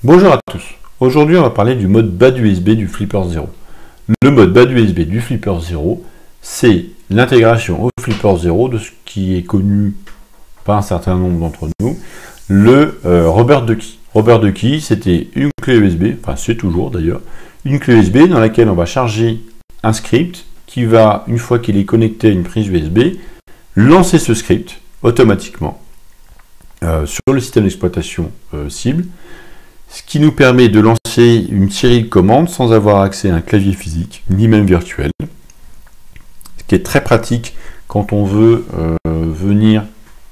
Bonjour à tous. Aujourd'hui, on va parler du mode bas d'USB du Flipper 0. Le mode bas d'USB du Flipper 0, c'est l'intégration au Flipper 0 de ce qui est connu par un certain nombre d'entre nous, le Robert Ducky. Robert Ducky, c'était une clé USB, enfin c'est toujours d'ailleurs, une clé USB dans laquelle on va charger un script qui va, une fois qu'il est connecté à une prise USB, lancer ce script automatiquement sur le système d'exploitation cible, ce qui nous permet de lancer une série de commandes sans avoir accès à un clavier physique, ni même virtuel, ce qui est très pratique quand on veut venir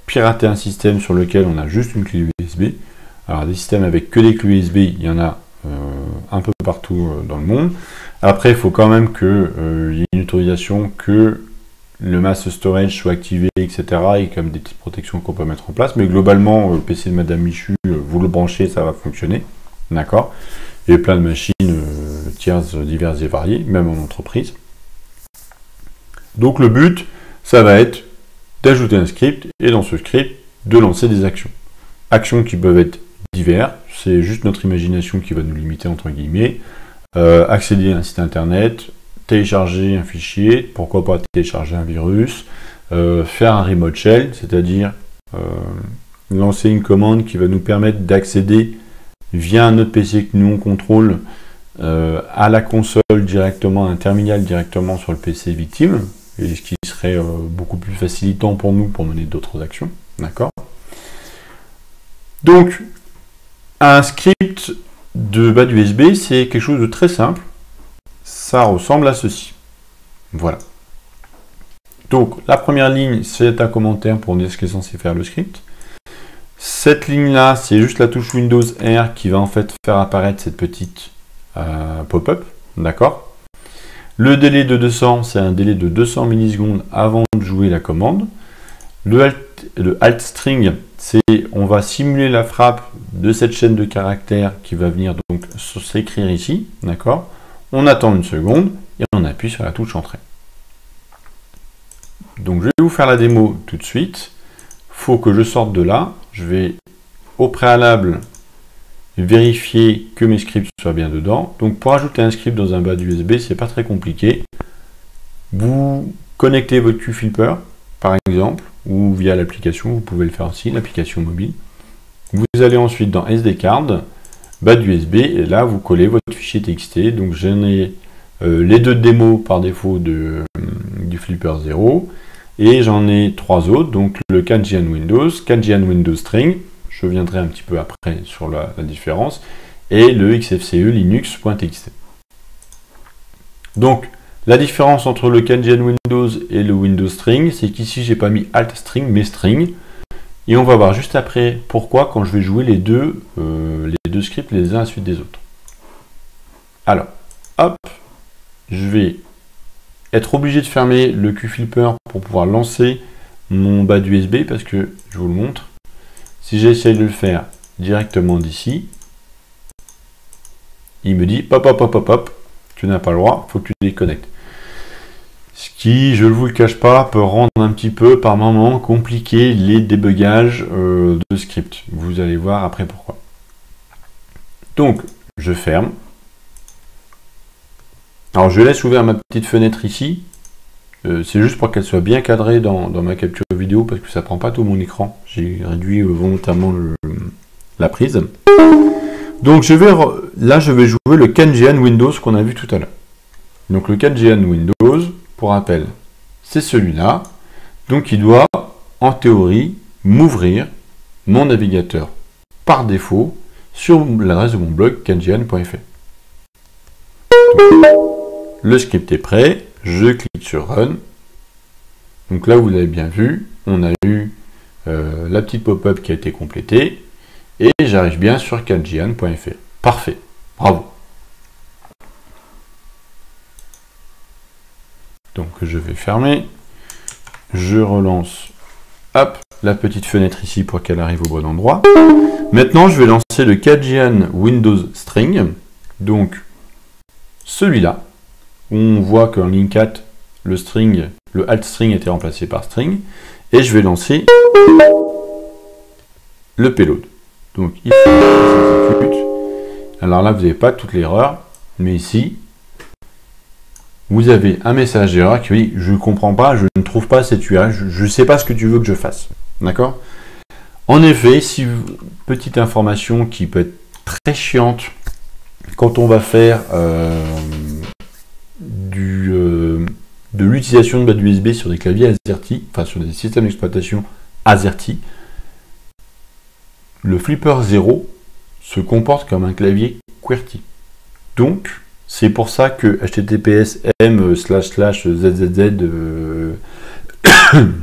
pirater un système sur lequel on a juste une clé USB. Alors des systèmes avec que des clés USB, il y en a un peu partout dans le monde. Après, il faut quand même qu'il y ait une autorisation que le mass storage soit activé, etc. Et comme des petites protections qu'on peut mettre en place. Mais globalement, le PC de Madame Michu, vous le branchez, ça va fonctionner. D'accord. Il y a plein de machines tierces diverses et variées, même en entreprise. Donc le but, ça va être d'ajouter un script et dans ce script, de lancer des actions. Actions qui peuvent être diverses, c'est juste notre imagination qui va nous limiter entre guillemets. Accéder à un site internet, télécharger un fichier, pourquoi pas télécharger un virus, faire un remote shell, c'est-à-dire lancer une commande qui va nous permettre d'accéder via un autre PC que nous on contrôle à la console directement, à un terminal directement sur le PC victime, et ce qui serait beaucoup plus facilitant pour nous pour mener d'autres actions. D'accord. Donc, un script de bas d'USB, c'est quelque chose de très simple. Ça ressemble à ceci. Voilà. Donc, la première ligne, c'est un commentaire pour dire ce qu'est censé faire le script. Cette ligne-là, c'est juste la touche Windows R qui va en fait faire apparaître cette petite pop-up. D'accord. Le délai de 200, c'est un délai de 200 millisecondes avant de jouer la commande. Le alt string, c'est on va simuler la frappe de cette chaîne de caractères qui va venir donc s'écrire ici. D'accord. On attend une seconde et on appuie sur la touche entrée. Donc je vais vous faire la démo tout de suite. Il faut que je sorte de là. Je vais au préalable vérifier que mes scripts soient bien dedans. Donc pour ajouter un script dans un bas d'USB, c'est pas très compliqué. Vous connectez votre QFlipper par exemple, ou via l'application, vous pouvez le faire aussi, l'application mobile. Vous allez ensuite dans SD card, bas d'USB, et là vous collez votre fichier TXT. Donc j'en ai les deux démos par défaut du Flipper 0, et j'en ai trois autres, donc le Kanjian Windows String, je viendrai un petit peu après sur la différence, et le XFCE Linux.txt. Donc la différence entre le Kanjian Windows et le Windows String, c'est qu'ici j'ai pas mis Alt String mais String. Et on va voir juste après pourquoi quand je vais jouer les deux scripts les uns à la suite des autres. Alors, hop, je vais être obligé de fermer le QFlipper pour pouvoir lancer mon bas d'USB parce que je vous le montre. Si j'essaye de le faire directement d'ici, il me dit hop hop hop hop hop, tu n'as pas le droit, il faut que tu déconnectes. Ce qui, je ne vous le cache pas, peut rendre un petit peu par moment compliqué les débugages de script. Vous allez voir après pourquoi. Donc, je ferme. Alors, je laisse ouvert ma petite fenêtre ici. C'est juste pour qu'elle soit bien cadrée dans ma capture vidéo parce que ça ne prend pas tout mon écran. J'ai réduit volontairement la prise. Donc, là, je vais jouer le Kanjian Windows qu'on a vu tout à l'heure. Donc, le Kanjian Windows, pour rappel, c'est celui-là. Donc, il doit, en théorie, m'ouvrir mon navigateur par défaut sur l'adresse de mon blog kanjian.fr. Le script est prêt. Je clique sur Run. Donc là, vous l'avez bien vu, on a eu la petite pop-up qui a été complétée. Et j'arrive bien sur kanjian.fr. Parfait. Bravo. Donc je vais fermer. Je relance hop, la petite fenêtre ici pour qu'elle arrive au bon endroit. Maintenant, je vais lancer le Kanjian Windows String. Donc celui-là. On voit qu'en ligne 4, le alt string était remplacé par string. Et je vais lancer le payload. Donc il faut que ça s'exécute. Alors là, vous n'avez pas toute l'erreur, mais ici, vous avez un message d'erreur qui dit « Je ne comprends pas, je ne trouve pas cette URL, je ne sais pas ce que tu veux que je fasse. » D'accord? En effet, si petite information qui peut être très chiante quand on va faire de l'utilisation de bad USB sur des claviers AZERTY, enfin sur des systèmes d'exploitation AZERTY, le Flipper 0 se comporte comme un clavier QWERTY. Donc, c'est pour ça que https m//zzz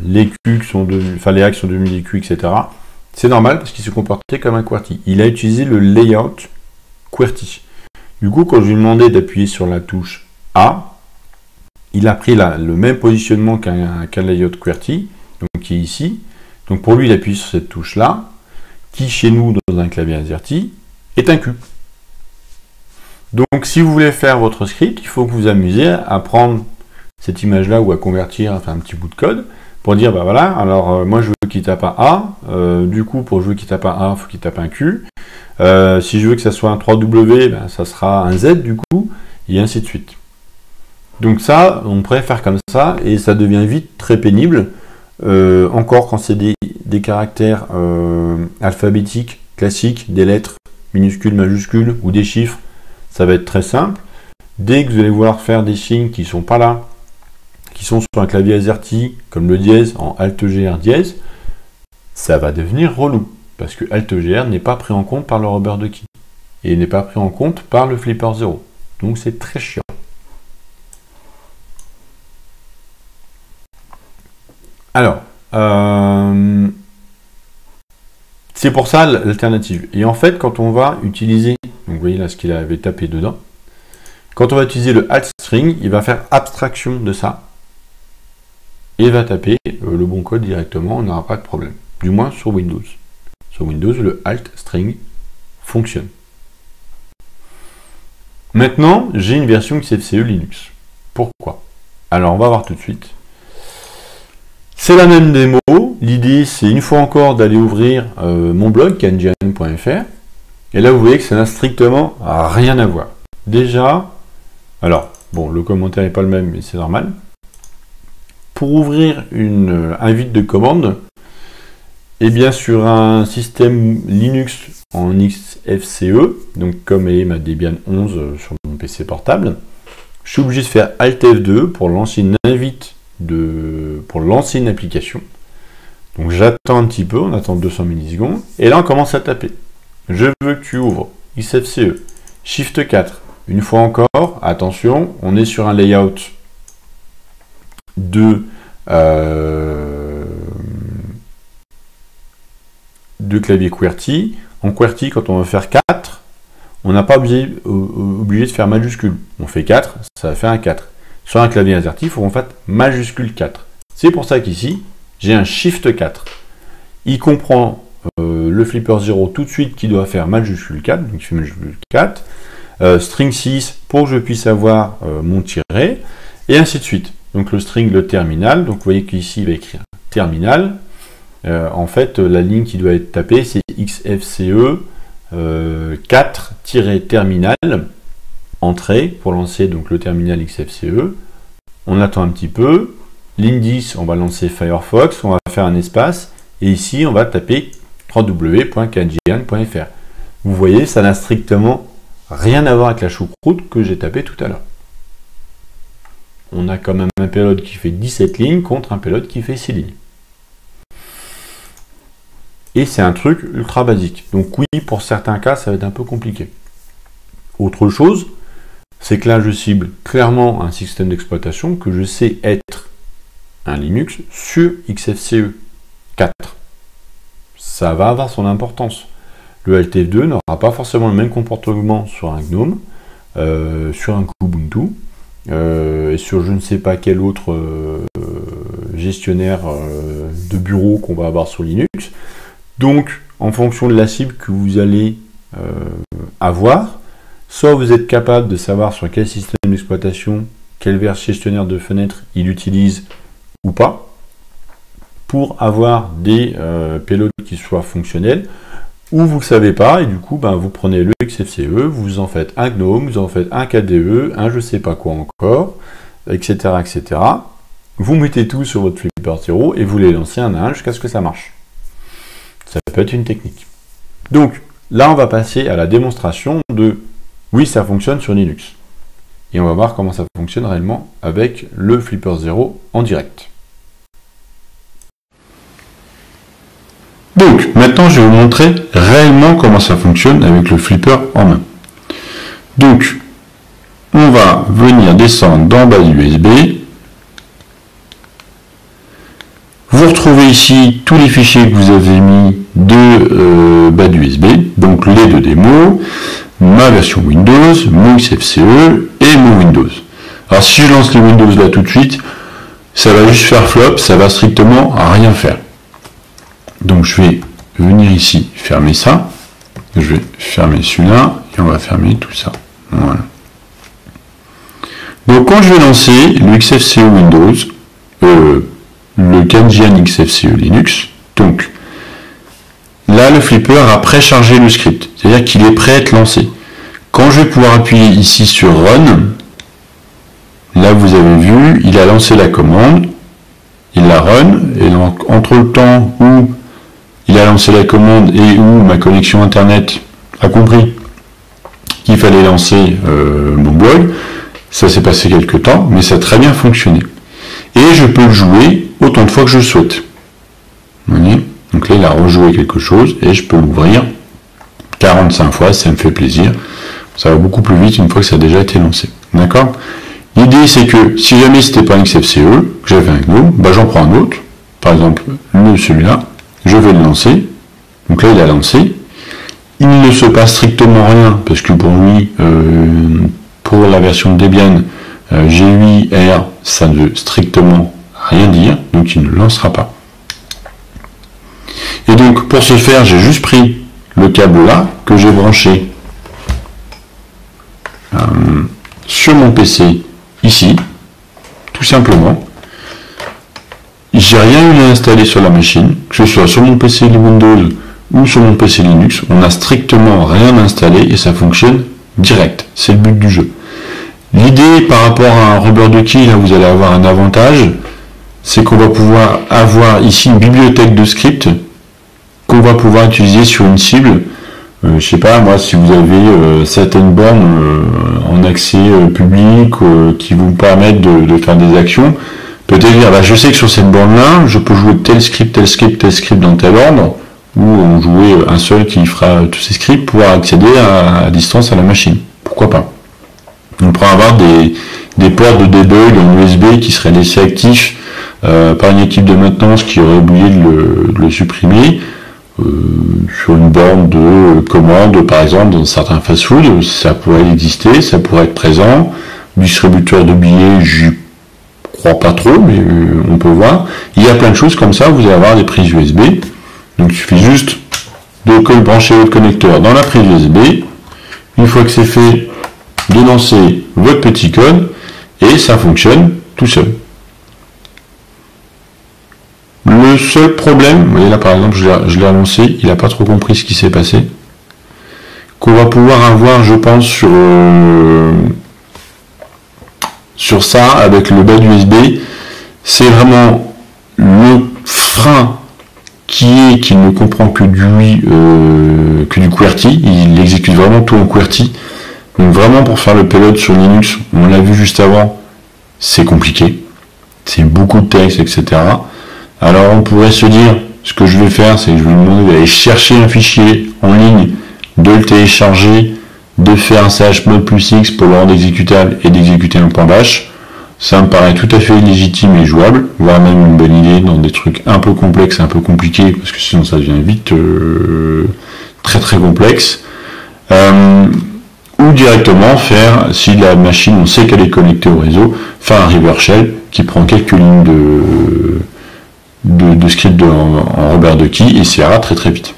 les Q sont devenus, enfin les hacks sont devenus des Q, etc. C'est normal parce qu'il se comportait comme un QWERTY. Il a utilisé le layout QWERTY. Du coup, quand je lui ai demandé d'appuyer sur la touche A, il a pris le même positionnement qu'un layout QWERTY, donc qui est ici. Donc pour lui, il appuie sur cette touche-là, qui chez nous, dans un clavier AZERTY, est un Q. Donc si vous voulez faire votre script, il faut que vous vous amusiez à prendre cette image-là ou à convertir, à faire un petit bout de code, pour dire, bah voilà, alors moi je veux qu'il tape un A, du coup pour je veux qu'il tape un A, il faut qu'il tape un Q. Si je veux que ça soit un 3W, ben, ça sera un Z du coup, et ainsi de suite. Donc ça, on pourrait faire comme ça, et ça devient vite très pénible, encore quand c'est des caractères alphabétiques, classiques, des lettres minuscules, majuscules, ou des chiffres, ça va être très simple. Dès que vous allez vouloir faire des signes qui ne sont pas là, qui sont sur un clavier AZERTY, comme le dièse en Alt-GR dièse, ça va devenir relou, parce que Alt-GR n'est pas pris en compte par le Rubber Ducky, et n'est pas pris en compte par le Flipper 0. Donc c'est très chiant. Alors, c'est pour ça l'alternative. Et en fait, quand on va utiliser, donc vous voyez là ce qu'il avait tapé dedans, quand on va utiliser le alt string, il va faire abstraction de ça et va taper le bon code directement, on n'aura pas de problème. Du moins sur Windows. Sur Windows, le alt string fonctionne. Maintenant, j'ai une version XFCE Linux. Pourquoi? Alors, on va voir tout de suite. C'est la même démo. L'idée, c'est une fois encore d'aller ouvrir mon blog, kenjian.fr. Et là, vous voyez que ça n'a strictement rien à voir. Déjà, alors, bon, le commentaire n'est pas le même, mais c'est normal. Pour ouvrir un vide de commande, et bien sur un système Linux en XFCE, donc comme est ma Debian 11 sur mon PC portable, je suis obligé de faire Alt F2 pour lancer une invite pour lancer une application. Donc j'attends un petit peu, on attend 200 millisecondes, et là on commence à taper. Je veux que tu ouvres XFCE, Shift 4. Une fois encore, attention, on est sur un layout de clavier QWERTY. En QWERTY, quand on veut faire 4, on n'a pas obligé de faire majuscule. On fait 4, ça va faire un 4. Sur un clavier AZERTY, il faut qu'on fasse majuscule 4. C'est pour ça qu'ici, j'ai un Shift 4. Il comprend le Flipper 0 tout de suite qui doit faire majuscule 4, donc je fais majuscule 4. String 6 pour que je puisse avoir mon tiret, et ainsi de suite. Donc le string, le terminal, donc vous voyez qu'ici il va écrire terminal. En fait, la ligne qui doit être tapée, c'est XFCE 4-terminal, entrée, pour lancer donc le terminal XFCE. On attend un petit peu. Ligne 10, on va lancer Firefox, on va faire un espace, et ici on va taper www.kenjian.fr. Vous voyez, ça n'a strictement rien à voir avec la choucroute que j'ai tapé tout à l'heure. On a quand même un payload qui fait 17 lignes contre un payload qui fait 6 lignes. Et c'est un truc ultra basique. Donc oui, pour certains cas, ça va être un peu compliqué. Autre chose, c'est que là, je cible clairement un système d'exploitation que je sais être un Linux sur XFCE 4. Ça va avoir son importance. Le Alt F2 n'aura pas forcément le même comportement sur un GNOME, sur un Kubuntu, et sur je ne sais pas quel autre gestionnaire de bureau qu'on va avoir sur Linux. Donc, en fonction de la cible que vous allez avoir, soit vous êtes capable de savoir sur quel système d'exploitation, quel gestionnaire de fenêtre il utilise ou pas, pour avoir des payloads qui soient fonctionnels, ou vous ne savez pas, et du coup, ben, vous prenez le XFCE, vous en faites un GNOME, vous en faites un KDE, un je sais pas quoi encore, etc., etc. Vous mettez tout sur votre Flipper Zero et vous les lancez un à un jusqu'à ce que ça marche. Ça peut être une technique. Donc, là, on va passer à la démonstration de oui, ça fonctionne sur Linux. Et on va voir comment ça fonctionne réellement avec le Flipper Zero en direct. Donc, maintenant, je vais vous montrer réellement comment ça fonctionne avec le flipper en main. Donc, on va venir descendre dans base USB. Vous retrouvez ici tous les fichiers que vous avez mis de base USB, donc les de démo, ma version Windows, mon XFCE et mon Windows. Alors, si je lance les Windows là tout de suite, ça va juste faire flop, ça va strictement rien faire. Donc je vais venir ici fermer ça, je vais fermer celui-là et on va fermer tout ça. Voilà. Donc quand je vais lancer le XFCE Windows, le Kandian XFCE Linux, donc là le flipper a préchargé le script, c'est-à-dire qu'il est prêt à être lancé. Quand je vais pouvoir appuyer ici sur Run, là vous avez vu, il a lancé la commande, il la run, et donc entre le temps où il a lancé la commande et où ma connexion internet a compris qu'il fallait lancer mon blog, ça s'est passé quelques temps, mais ça a très bien fonctionné. Et je peux le jouer autant de fois que je souhaite. Vous voyez ? Donc là, il a rejoué quelque chose et je peux l'ouvrir 45 fois, ça me fait plaisir. Ça va beaucoup plus vite une fois que ça a déjà été lancé. D'accord ? L'idée, c'est que si jamais c'était pas un XFCE, que j'avais un GNOME, bah, j'en prends un autre, par exemple celui-là, je vais le lancer, donc là il a lancé, il ne se passe strictement rien, parce que pour lui, pour la version de Debian, G8R, ça ne veut strictement rien dire, donc il ne lancera pas. Et donc pour ce faire, j'ai juste pris le câble là, que j'ai branché sur mon PC, ici, tout simplement. J'ai rien eu à installer sur la machine, que ce soit sur mon PC Windows ou sur mon PC Linux, on n'a strictement rien installé et ça fonctionne direct. C'est le but du jeu. L'idée par rapport à un Rubber Ducky, là vous allez avoir un avantage, c'est qu'on va pouvoir avoir ici une bibliothèque de scripts qu'on va pouvoir utiliser sur une cible. Je sais pas, moi, si vous avez certaines bornes en accès public qui vous permettent de faire des actions, peut-être dire, bah, je sais que sur cette borne-là, je peux jouer tel script, tel script, tel script dans tel ordre, ou on jouer un seul qui fera tous ces scripts pour accéder à distance à la machine. Pourquoi pas? On pourrait avoir des ports de debug en USB qui seraient laissés actifs par une équipe de maintenance qui aurait oublié de le supprimer sur une borne de commande, par exemple, dans certains fast-food, ça pourrait exister, ça pourrait être présent. Distributeur de billets, j'y crois pas trop, mais on peut voir. Il y a plein de choses comme ça, vous allez avoir des prises USB. Donc il suffit juste de brancher votre connecteur dans la prise USB. Une fois que c'est fait, de lancer votre petit code et ça fonctionne tout seul. Le seul problème, vous voyez là par exemple, je l'ai annoncé, il n'a pas trop compris ce qui s'est passé. Qu'on va pouvoir avoir, je pense, sur ça, avec le bas USB, c'est vraiment le frein qui ne comprend que du QWERTY. Il exécute vraiment tout en QWERTY. Donc vraiment pour faire le payload sur Linux, on l'a vu juste avant, c'est compliqué. C'est beaucoup de texte, etc. Alors on pourrait se dire, ce que je vais faire, c'est que je vais lui demander d'aller chercher un fichier en ligne, de le télécharger, de faire un chmod plus X pour le rendre exécutable et d'exécuter un .bash. Ça me paraît tout à fait légitime et jouable, voire même une bonne idée dans des trucs un peu complexes, un peu compliqués, parce que sinon ça devient vite très très complexe. Ou directement faire, si la machine, on sait qu'elle est connectée au réseau, faire un reverse shell qui prend quelques lignes de script en Rubber Ducky et ça ira très très vite.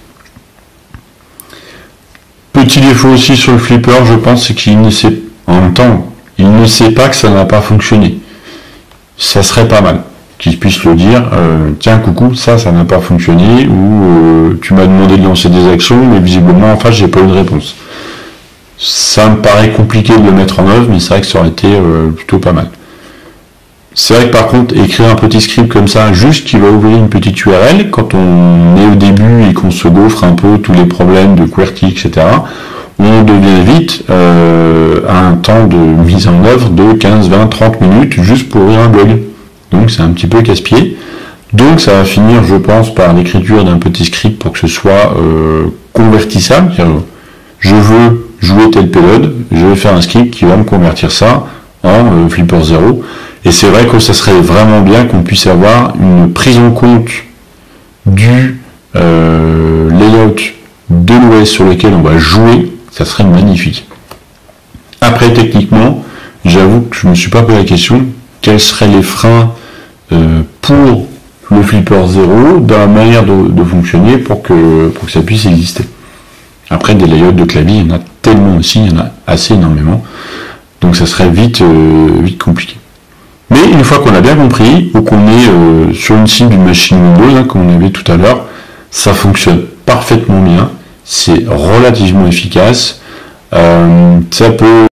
Petit défaut aussi sur le flipper, je pense, c'est qu'il ne sait pas que ça n'a pas fonctionné. Ça serait pas mal. qu'il puisse le dire, tiens coucou, ça n'a pas fonctionné, ou tu m'as demandé de lancer des actions, mais visiblement en face j'ai pas eu de réponse. Ça me paraît compliqué de le mettre en œuvre, mais c'est vrai que ça aurait été plutôt pas mal. C'est vrai que par contre, écrire un petit script comme ça, juste qui va ouvrir une petite URL, quand on est au début et qu'on se gaufre un peu tous les problèmes de QWERTY, etc., on devient vite à un temps de mise en œuvre de 15, 20, 30 minutes juste pour ouvrir un blog. Donc c'est un petit peu casse-pied. Donc ça va finir, je pense, par l'écriture d'un petit script pour que ce soit convertissable. Je veux jouer tel payload, je vais faire un script qui va me convertir ça en Flipper 0. Et c'est vrai que ça serait vraiment bien qu'on puisse avoir une prise en compte du layout de l'OS sur lequel on va jouer. Ça serait magnifique. Après, techniquement, j'avoue que je ne me suis pas posé la question quels seraient les freins pour le Flipper 0 dans la manière de fonctionner pour que ça puisse exister. Après, des layouts de clavier, il y en a tellement aussi, il y en a assez énormément. Donc ça serait vite compliqué. Mais une fois qu'on a bien compris, ou qu'on est sur une cible d'une machine Windows, comme on avait tout à l'heure, ça fonctionne parfaitement bien, c'est relativement efficace, ça peut